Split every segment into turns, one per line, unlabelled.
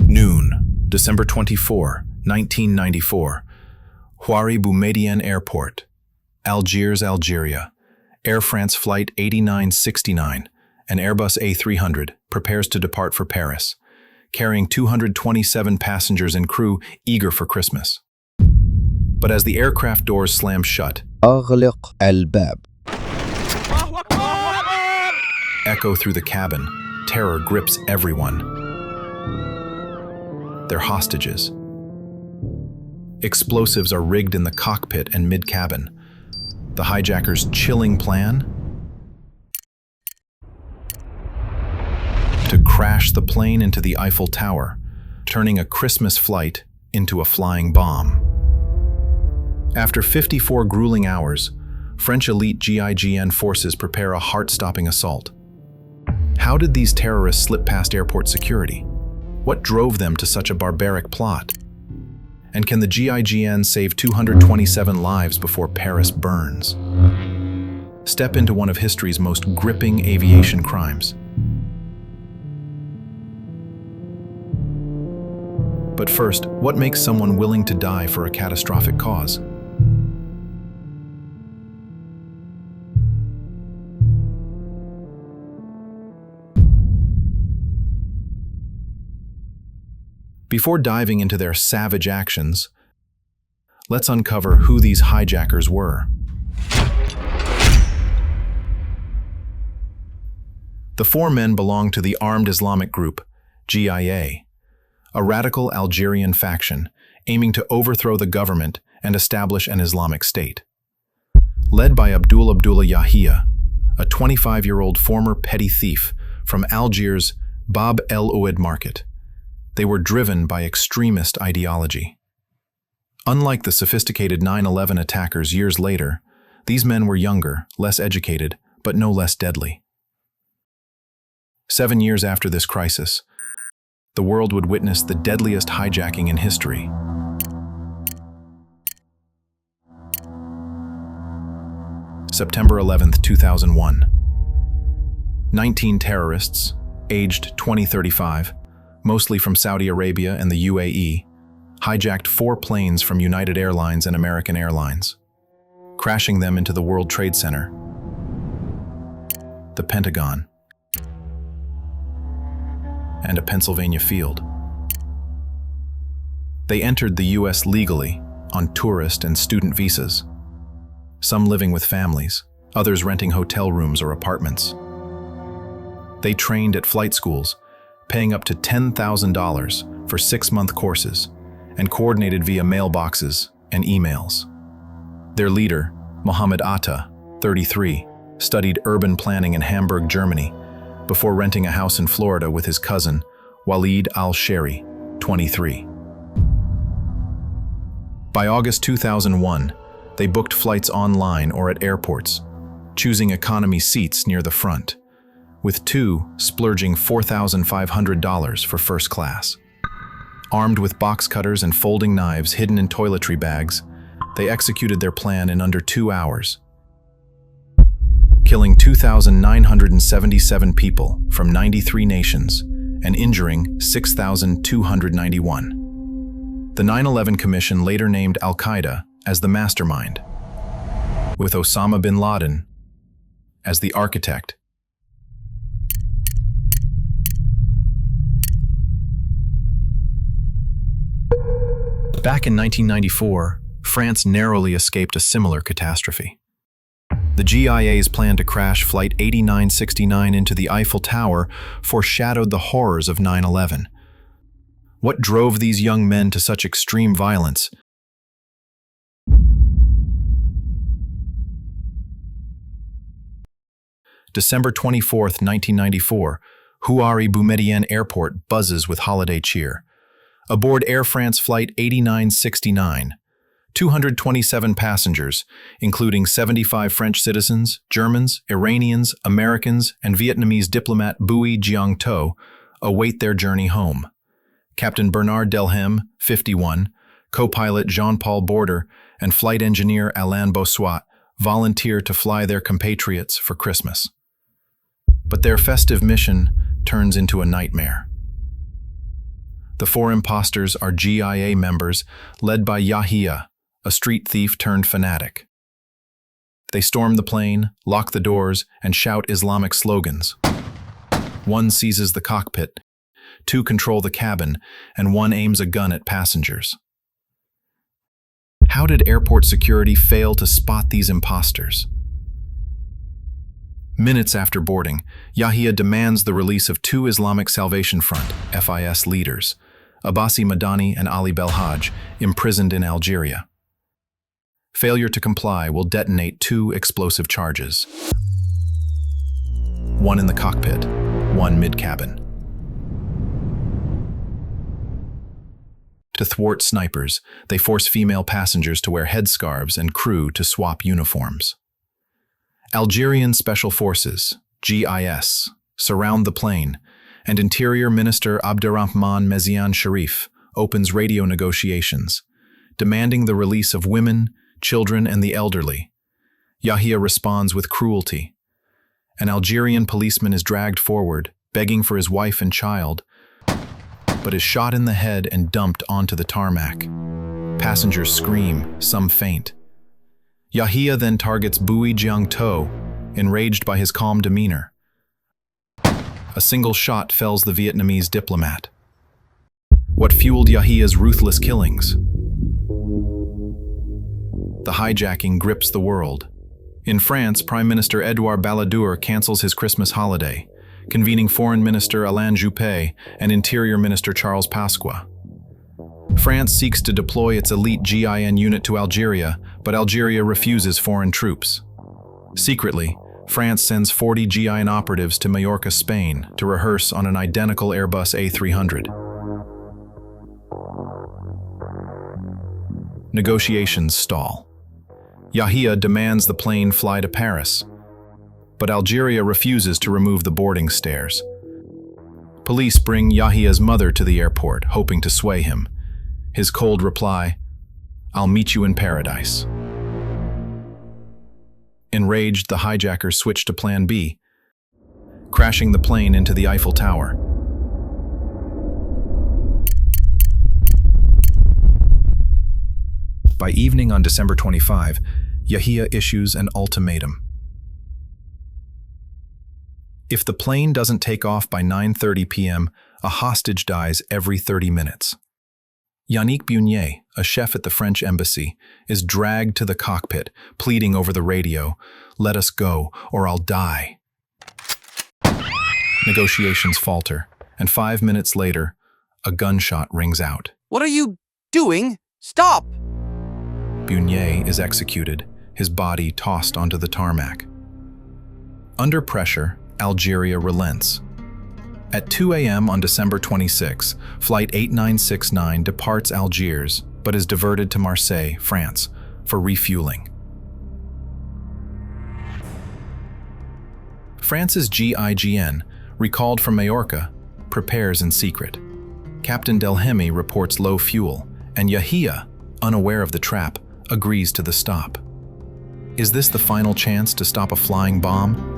Noon, December 24, 1994. Houari Boumediene Airport, Algiers, Algeria. Air France Flight 8969, an Airbus A300, prepares to depart for Paris, carrying 227 passengers and crew eager for Christmas. But as the aircraft doors slam shut,
أغلق الباب.
echo through the cabin, terror grips everyone. They're hostages. Explosives are rigged in the cockpit and mid-cabin. The hijackers' chilling plan? To crash the plane into the Eiffel Tower, turning a Christmas flight into a flying bomb. After 54 grueling hours, French elite GIGN forces prepare a heart-stopping assault. How did these terrorists slip past airport security? What drove them to such a barbaric plot? And can the GIGN save 227 lives before Paris burns? Step into one of history's most gripping aviation crimes. But first, what makes someone willing to die for a catastrophic cause? Before diving into their savage actions, let's uncover who these hijackers were. The four men belonged to the armed Islamic group, GIA, a radical Algerian faction aiming to overthrow the government and establish an Islamic state. Led by Abdullah Yahia, a 25-year-old former petty thief from Algiers' Bab el Oued market, they were driven by extremist ideology. Unlike the sophisticated 9/11 attackers years later, these men were younger, less educated, but no less deadly. 7 years after this crisis, the world would witness the deadliest hijacking in history. September 11, 2001. 19 terrorists, aged 20-35, mostly from Saudi Arabia and the UAE, hijacked 4 planes from United Airlines and American Airlines, crashing them into the World Trade Center, the Pentagon, and a Pennsylvania field. They entered the US legally on tourist and student visas, some living with families, others renting hotel rooms or apartments. They trained at flight schools, paying up to $10,000 for 6-month courses, and coordinated via mailboxes and emails. Their leader, Mohammed Atta, 33, studied urban planning in Hamburg, Germany, before renting a house in Florida with his cousin, Walid al-Sheri, 23. By August 2001, they booked flights online or at airports, choosing economy seats near the front, with 2 splurging $4,500 for first class. Armed with box cutters and folding knives hidden in toiletry bags, they executed their plan in under 2 hours, killing 2,977 people from 93 nations and injuring 6,291. The 9/11 Commission later named al-qaeda as the mastermind, with Osama bin Laden as the architect. Back in 1994, France narrowly escaped a similar catastrophe. The GIA's plan to crash Flight 8969 into the Eiffel Tower foreshadowed the horrors of 9/11. What drove these young men to such extreme violence? December 24, 1994, Houari Boumediene Airport buzzes with holiday cheer. Aboard Air France Flight 8969, 227 passengers, including 75 French citizens, Germans, Iranians, Americans, and Vietnamese diplomat Bui Giang To, await their journey home. Captain Bernard Delhem, 51, co-pilot Jean-Paul Border, and flight engineer Alain Bossuat volunteer to fly their compatriots for Christmas. But their festive mission turns into a nightmare. The four imposters are GIA members led by Yahya, a street thief turned fanatic. They storm the plane, lock the doors, and shout Islamic slogans. One seizes the cockpit, two control the cabin, and one aims a gun at passengers. How did airport security fail to spot these imposters? Minutes after boarding, Yahya demands the release of two Islamic Salvation Front (FIS) leaders, Abbasi Madani and Ali Belhaj, imprisoned in Algeria. Failure to comply will detonate two explosive charges. One in the cockpit, one mid-cabin. To thwart snipers, they force female passengers to wear headscarves and crew to swap uniforms. Algerian Special Forces, GIS, surround the plane, and Interior Minister Abderrahman Meziane Sharif opens radio negotiations, demanding the release of women, children, and the elderly. Yahya responds with cruelty. An Algerian policeman is dragged forward, begging for his wife and child, but is shot in the head and dumped onto the tarmac. Passengers scream, some faint. Yahya then targets Bui Jiangtou, enraged by his calm demeanor. A single shot fells the Vietnamese diplomat. What fueled Yahya's ruthless killings? The hijacking grips the world. In France, Prime Minister Edouard Balladur cancels his Christmas holiday, convening Foreign Minister Alain Juppé and Interior Minister Charles Pasqua. France seeks to deploy its elite GIN unit to Algeria, but Algeria refuses foreign troops. Secretly, France sends 40 GIN operatives to Majorca, Spain, to rehearse on an identical Airbus A300. Negotiations stall. Yahya demands the plane fly to Paris, but Algeria refuses to remove the boarding stairs. Police bring Yahya's mother to the airport, hoping to sway him. His cold reply, "I'll meet you in paradise." Enraged, the hijackers switch to Plan B, crashing the plane into the Eiffel Tower. By evening on December 25, Yahya issues an ultimatum. If the plane doesn't take off by 9:30 p.m., a hostage dies every 30 minutes. Yannick Bunier, a chef at the French embassy, is dragged to the cockpit, pleading over the radio, "Let us go, or I'll die." Negotiations falter, and 5 minutes later, a gunshot rings out.
What are you doing? Stop!
Bunier is executed, his body tossed onto the tarmac. Under pressure, Algeria relents. At 2 a.m. on December 26, Flight 8969 departs Algiers, but is diverted to Marseille, France, for refueling. France's GIGN, recalled from Majorca, prepares in secret. Captain Delhemi reports low fuel, and Yahya, unaware of the trap, agrees to the stop. Is this the final chance to stop a flying bomb?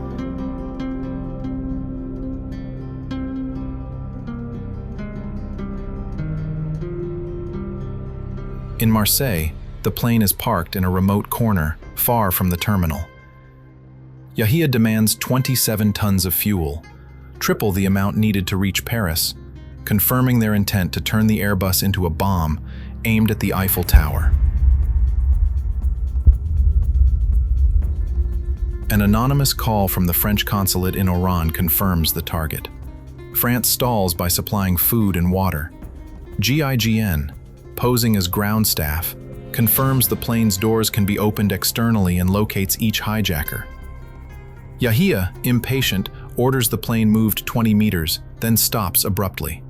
In Marseille, the plane is parked in a remote corner, far from the terminal. Yahya demands 27 tons of fuel, triple the amount needed to reach Paris, confirming their intent to turn the Airbus into a bomb aimed at the Eiffel Tower. An anonymous call from the French consulate in Oran confirms the target. France stalls by supplying food and water. GIGN, posing as ground staff, confirms the plane's doors can be opened externally and locates each hijacker. Yahya, impatient, orders the plane moved 20 meters, then stops abruptly.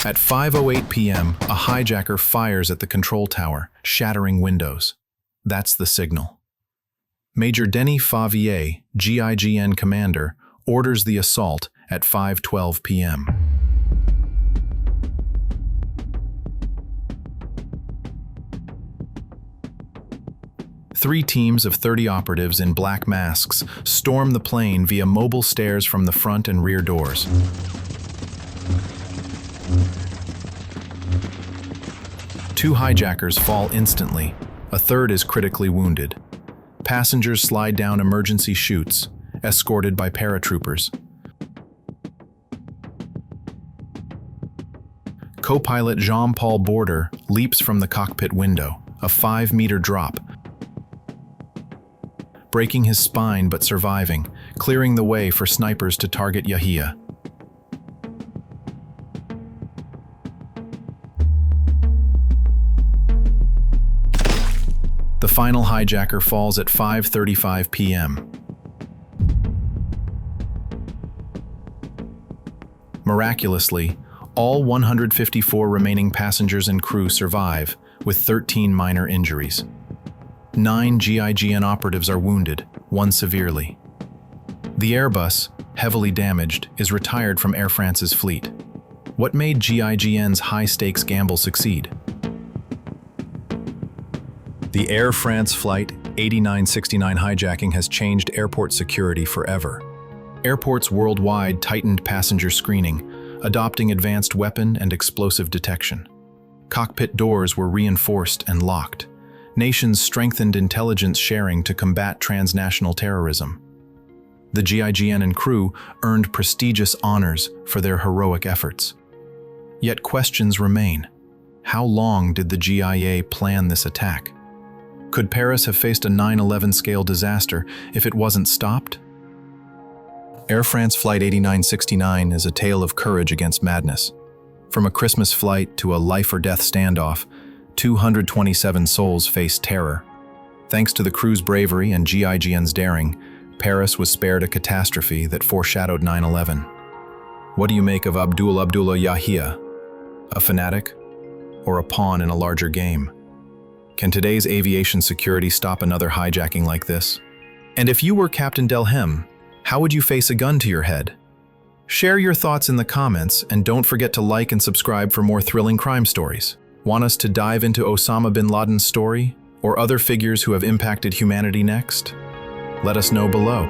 At 5:08 p.m., a hijacker fires at the control tower, shattering windows. That's the signal. Major Denis Favier, GIGN commander, orders the assault at 5:12 p.m. Three teams of 30 operatives in black masks storm the plane via mobile stairs from the front and rear doors. 2 hijackers fall instantly. A third is critically wounded. Passengers slide down emergency chutes, escorted by paratroopers. Co-pilot Jean-Paul Border leaps from the cockpit window, a 5-meter drop, breaking his spine but surviving, clearing the way for snipers to target Yahya. The final hijacker falls at 5:35 p.m. Miraculously, all 154 remaining passengers and crew survive, with 13 minor injuries. 9 GIGN operatives are wounded, 1 severely. The Airbus, heavily damaged, is retired from Air France's fleet. What made GIGN's high-stakes gamble succeed? The Air France Flight 8969 hijacking has changed airport security forever. Airports worldwide tightened passenger screening, adopting advanced weapon and explosive detection. Cockpit doors were reinforced and locked. Nations strengthened intelligence sharing to combat transnational terrorism. The GIGN and crew earned prestigious honors for their heroic efforts. Yet questions remain. How long did the GIA plan this attack? Could Paris have faced a 9/11 scale disaster if it wasn't stopped? Air France Flight 8969 is a tale of courage against madness. From a Christmas flight to a life-or-death standoff, 227 souls faced terror. Thanks to the crew's bravery and GIGN's daring, Paris was spared a catastrophe that foreshadowed 9/11. What do you make of Abdullah Yahya? A fanatic? Or a pawn in a larger game? Can today's aviation security stop another hijacking like this? And if you were Captain Delhem, how would you face a gun to your head? Share your thoughts in the comments, and don't forget to like and subscribe for more thrilling crime stories. Want us to dive into Osama bin Laden's story, or other figures who have impacted humanity next? Let us know below.